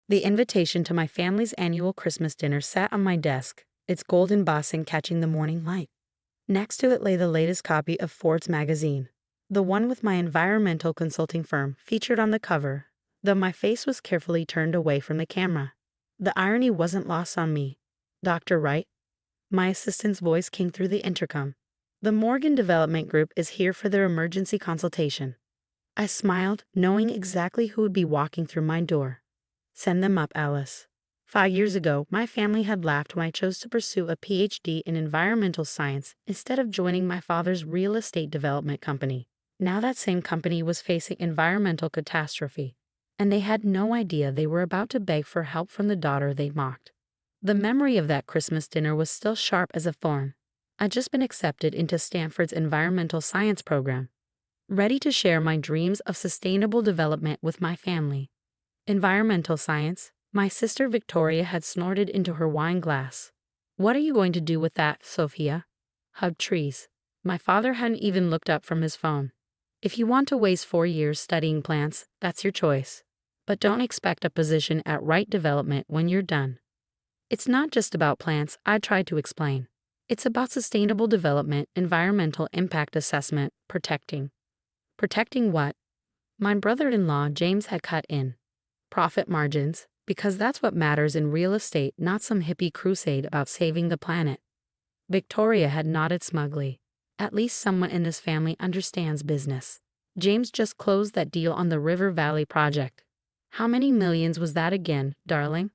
The invitation to my family's annual Christmas dinner sat on my desk, its gold embossing catching the morning light. Next to it lay the latest copy of Forbes magazine, the one with my environmental consulting firm featured on the cover, though my face was carefully turned away from the camera. The irony wasn't lost on me. "Dr. Wright?" My assistant's voice came through the intercom. "The Morgan Development Group is here for their emergency consultation." I smiled, knowing exactly who would be walking through my door. "Send them up, Alice." 5 years ago, my family had laughed when I chose to pursue a PhD in environmental science instead of joining my father's real estate development company. Now that same company was facing environmental catastrophe, and they had no idea they were about to beg for help from the daughter they mocked. The memory of that Christmas dinner was still sharp as a thorn. I'd just been accepted into Stanford's environmental science program, ready to share my dreams of sustainable development with my family. Environmental science? My sister Victoria had snorted into her wine glass. "What are you going to do with that, Sophia?" "Hug trees." My father hadn't even looked up from his phone. "If you want to waste 4 years studying plants, that's your choice. But don't expect a position at Right Development when you're done." "It's not just about plants," I tried to explain. "It's about sustainable development, environmental impact assessment, protecting." "Protecting what?" My brother-in-law James had cut in. "Profit margins, because that's what matters in real estate, not some hippie crusade about saving the planet." Victoria had nodded smugly. "At least someone in this family understands business. James just closed that deal on the River Valley project." "How many millions was that again, darling?"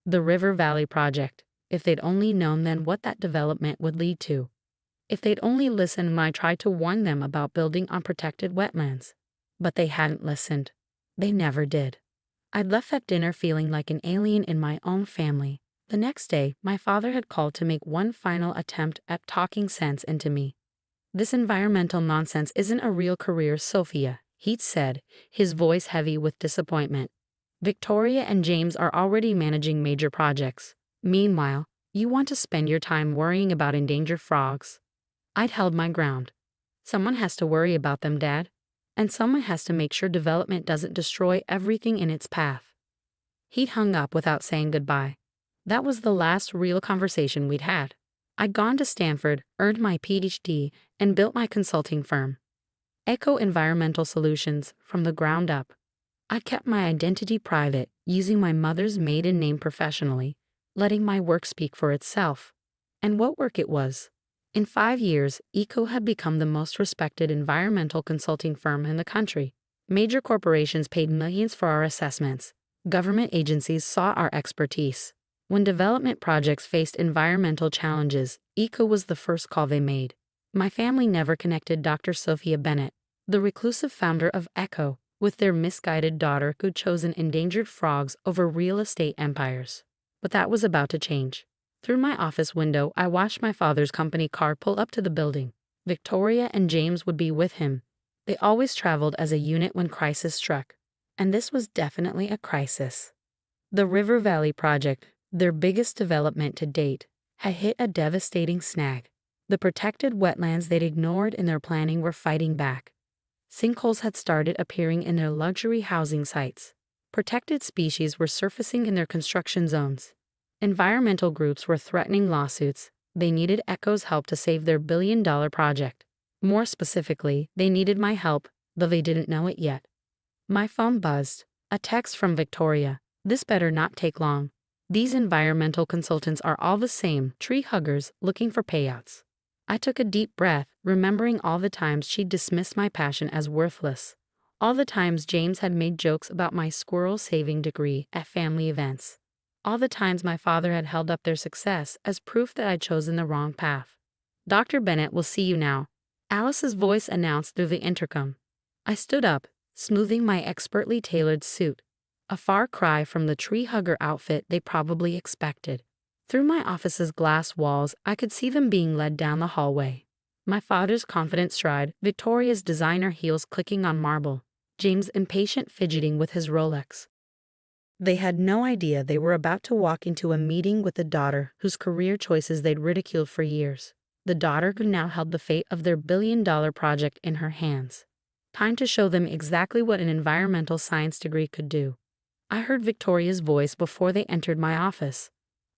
"The River Valley project. If they'd only known then what that development would lead to. If they'd only listened when I tried to warn them about building on protected wetlands. But they hadn't listened. They never did." I'd left that dinner feeling like an alien in my own family. The next day, my father had called to make one final attempt at talking sense into me. "This environmental nonsense isn't a real career, Sophia," he'd said, his voice heavy with disappointment. "Victoria and James are already managing major projects. Meanwhile, you want to spend your time worrying about endangered frogs." I'd held my ground. "Someone has to worry about them, Dad. And someone has to make sure development doesn't destroy everything in its path." He'd hung up without saying goodbye. That was the last real conversation we'd had. I'd gone to Stanford, earned my PhD, and built my consulting firm, Eco Environmental Solutions, from the ground up. I kept my identity private, using my mother's maiden name professionally, letting my work speak for itself. And what work it was! In 5 years, ECO had become the most respected environmental consulting firm in the country. Major corporations paid millions for our assessments. Government agencies saw our expertise. When development projects faced environmental challenges, ECO was the first call they made. My family never connected Dr. Sophia Bennett, the reclusive founder of ECO, with their misguided daughter who'd chosen endangered frogs over real estate empires. But that was about to change. Through my office window, I watched my father's company car pull up to the building. Victoria and James would be with him. They always traveled as a unit when crisis struck. And this was definitely a crisis. The River Valley project, their biggest development to date, had hit a devastating snag. The protected wetlands they'd ignored in their planning were fighting back. Sinkholes had started appearing in their luxury housing sites. Protected species were surfacing in their construction zones. Environmental groups were threatening lawsuits. They needed ECO's help to save their billion-dollar project. More specifically, they needed my help, though they didn't know it yet. My phone buzzed. A text from Victoria. "This better not take long. These environmental consultants are all the same, tree huggers looking for payouts." I took a deep breath, remembering all the times she'd dismissed my passion as worthless. All the times James had made jokes about my squirrel-saving degree at family events. All the times my father had held up their success as proof that I'd chosen the wrong path. "Dr. Bennett will see you now," Alice's voice announced through the intercom. I stood up, smoothing my expertly tailored suit, a far cry from the tree hugger outfit they probably expected. Through my office's glass walls, I could see them being led down the hallway. My father's confident stride, Victoria's designer heels clicking on marble, James' impatient fidgeting with his Rolex. They had no idea they were about to walk into a meeting with the daughter whose career choices they'd ridiculed for years. The daughter who now held the fate of their billion-dollar project in her hands. Time to show them exactly what an environmental science degree could do. I heard Victoria's voice before they entered my office.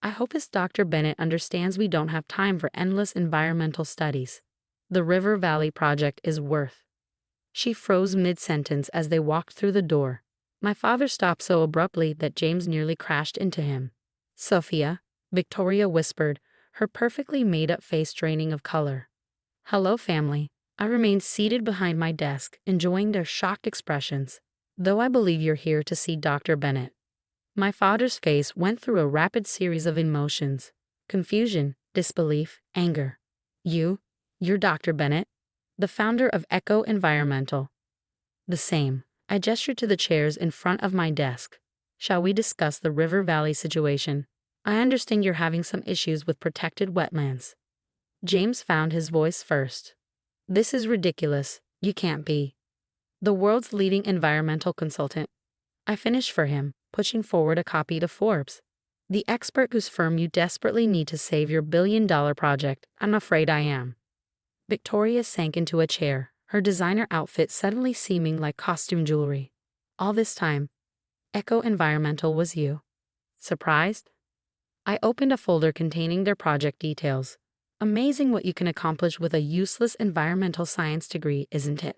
I hope this Dr. Bennett understands we don't have time for endless environmental studies. The River Valley project is worth. She froze mid-sentence as they walked through the door. My father stopped so abruptly that James nearly crashed into him. Sophia, Victoria whispered, her perfectly made-up face draining of color. Hello, family. I remained seated behind my desk, enjoying their shocked expressions. Though I believe you're here to see Dr. Bennett. My father's face went through a rapid series of emotions. Confusion, disbelief, anger. You're Dr. Bennett, the founder of Echo Environmental. The same. I gestured to the chairs in front of my desk. Shall we discuss the River Valley situation? I understand you're having some issues with protected wetlands. James found his voice first. This is ridiculous. You can't be the world's leading environmental consultant. I finished for him, pushing forward a copy to Forbes. The expert whose firm you desperately need to save your billion-dollar project. I'm afraid I am. Victoria sank into a chair, her designer outfit suddenly seeming like costume jewelry. All this time, Echo Environmental was you. Surprised? I opened a folder containing their project details. Amazing what you can accomplish with a useless environmental science degree, isn't it?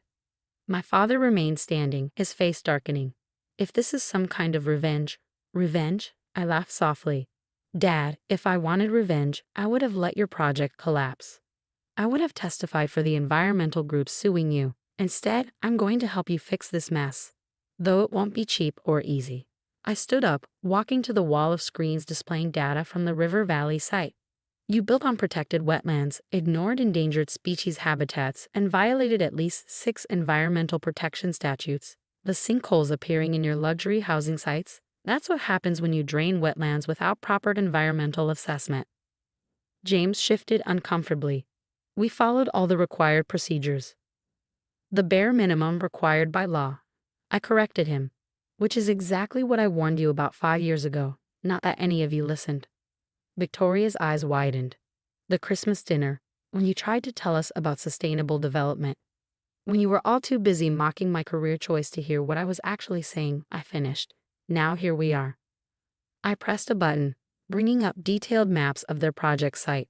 My father remained standing, his face darkening. If this is some kind of revenge. Revenge? I laughed softly. Dad, if I wanted revenge, I would have let your project collapse. I would have testified for the environmental groups suing you. Instead, I'm going to help you fix this mess. Though it won't be cheap or easy. I stood up, walking to the wall of screens displaying data from the River Valley site. You built on protected wetlands, ignored endangered species habitats, and violated at least 6 environmental protection statutes. The sinkholes appearing in your luxury housing sites, that's what happens when you drain wetlands without proper environmental assessment. James shifted uncomfortably. We followed all the required procedures. The bare minimum required by law. I corrected him. Which is exactly what I warned you about 5 years ago, not that any of you listened. Victoria's eyes widened. The Christmas dinner, when you tried to tell us about sustainable development. When you were all too busy mocking my career choice to hear what I was actually saying, I finished. Now here we are. I pressed a button, bringing up detailed maps of their project site.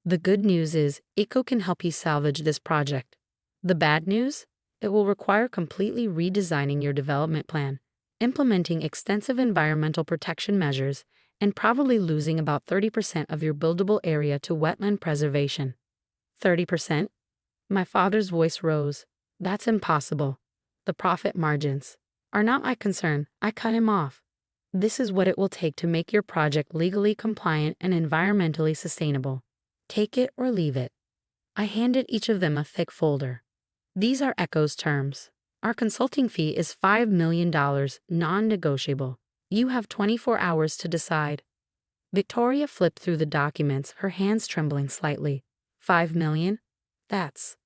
The good news is, ECO can help you salvage this project. The bad news? It will require completely redesigning your development plan, implementing extensive environmental protection measures, and probably losing about 30% of your buildable area to wetland preservation. 30%? My father's voice rose. That's impossible. The profit margins are not my concern. I cut him off. This is what it will take to make your project legally compliant and environmentally sustainable. Take it or leave it. I handed each of them a thick folder. These are Echo's terms. Our consulting fee is $5 million, non-negotiable. You have 24 hours to decide. Victoria flipped through the documents, her hands trembling slightly. $5 million? That's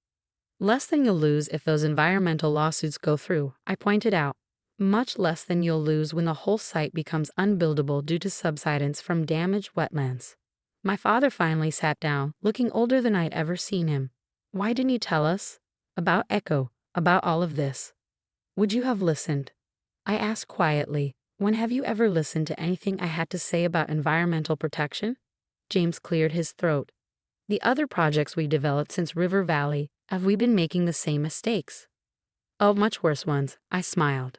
less than you'll lose if those environmental lawsuits go through, I pointed out. Much less than you'll lose when the whole site becomes unbuildable due to subsidence from damaged wetlands. My father finally sat down, looking older than I'd ever seen him. Why didn't you tell us? About Echo, about all of this. Would you have listened? I asked quietly. When have you ever listened to anything I had to say about environmental protection? James cleared his throat. The other projects we developed since River Valley, have we been making the same mistakes? Oh, much worse ones, I smiled.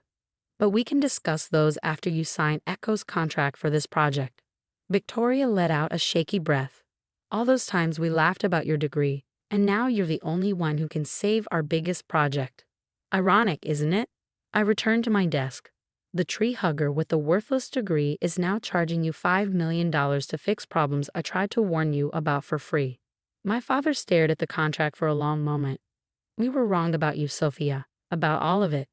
But we can discuss those after you sign Echo's contract for this project. Victoria let out a shaky breath. All those times we laughed about your degree, and now you're the only one who can save our biggest project. Ironic, isn't it? I returned to my desk. The tree hugger with the worthless degree is now charging you $5 million to fix problems I tried to warn you about for free. My father stared at the contract for a long moment. We were wrong about you, Sophia, about all of it.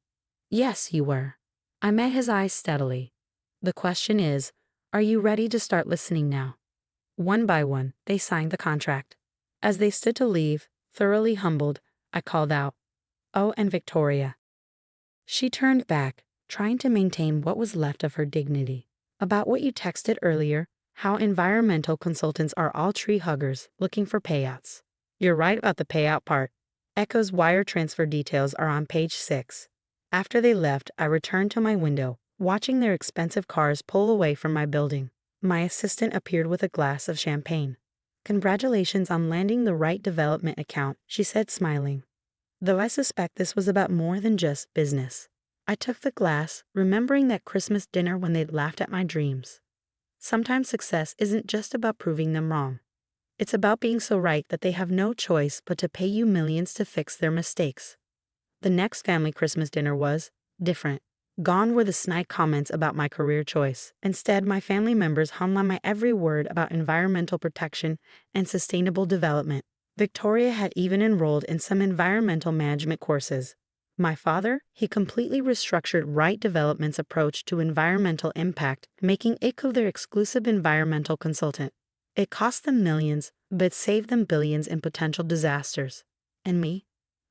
Yes, you were. I met his eyes steadily. The question is, are you ready to start listening now? One by one, they signed the contract. As they stood to leave, thoroughly humbled, I called out, "Oh, and Victoria." She turned back, trying to maintain what was left of her dignity. About what you texted earlier, how environmental consultants are all tree huggers looking for payouts. You're right about the payout part. Echo's wire transfer details are on page 6. After they left, I returned to my window, Watching their expensive cars pull away from my building, my assistant appeared with a glass of champagne. "Congratulations on landing the right development account," she said, smiling. Though I suspect this was about more than just business. I took the glass, remembering that Christmas dinner when they'd laughed at my dreams. Sometimes success isn't just about proving them wrong. It's about being so right that they have no choice but to pay you millions to fix their mistakes. The next family Christmas dinner was different. Gone were the snide comments about my career choice. Instead, my family members hummed on my every word about environmental protection and sustainable development. Victoria had even enrolled in some environmental management courses. My father, he completely restructured Right Development's approach to environmental impact, making ICO their exclusive environmental consultant. It cost them millions, but saved them billions in potential disasters. And me?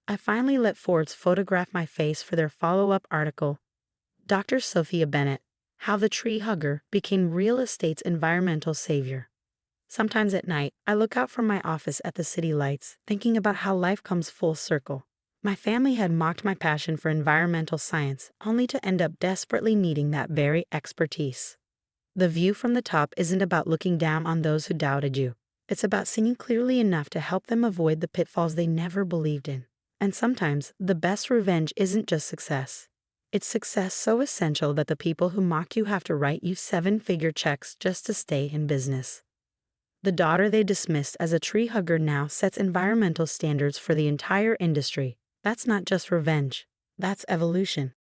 I finally let Forbes photograph my face for their follow-up article. Dr. Sophia Bennett, How the Tree Hugger Became Real Estate's Environmental Savior. Sometimes at night, I look out from my office at the city lights, thinking about how life comes full circle. My family had mocked my passion for environmental science, only to end up desperately needing that very expertise. The view from the top isn't about looking down on those who doubted you. It's about seeing clearly enough to help them avoid the pitfalls they never believed in. And sometimes, the best revenge isn't just success. It's success so essential that the people who mock you have to write you 7-figure checks just to stay in business. The daughter they dismissed as a tree hugger now sets environmental standards for the entire industry. That's not just revenge. That's evolution.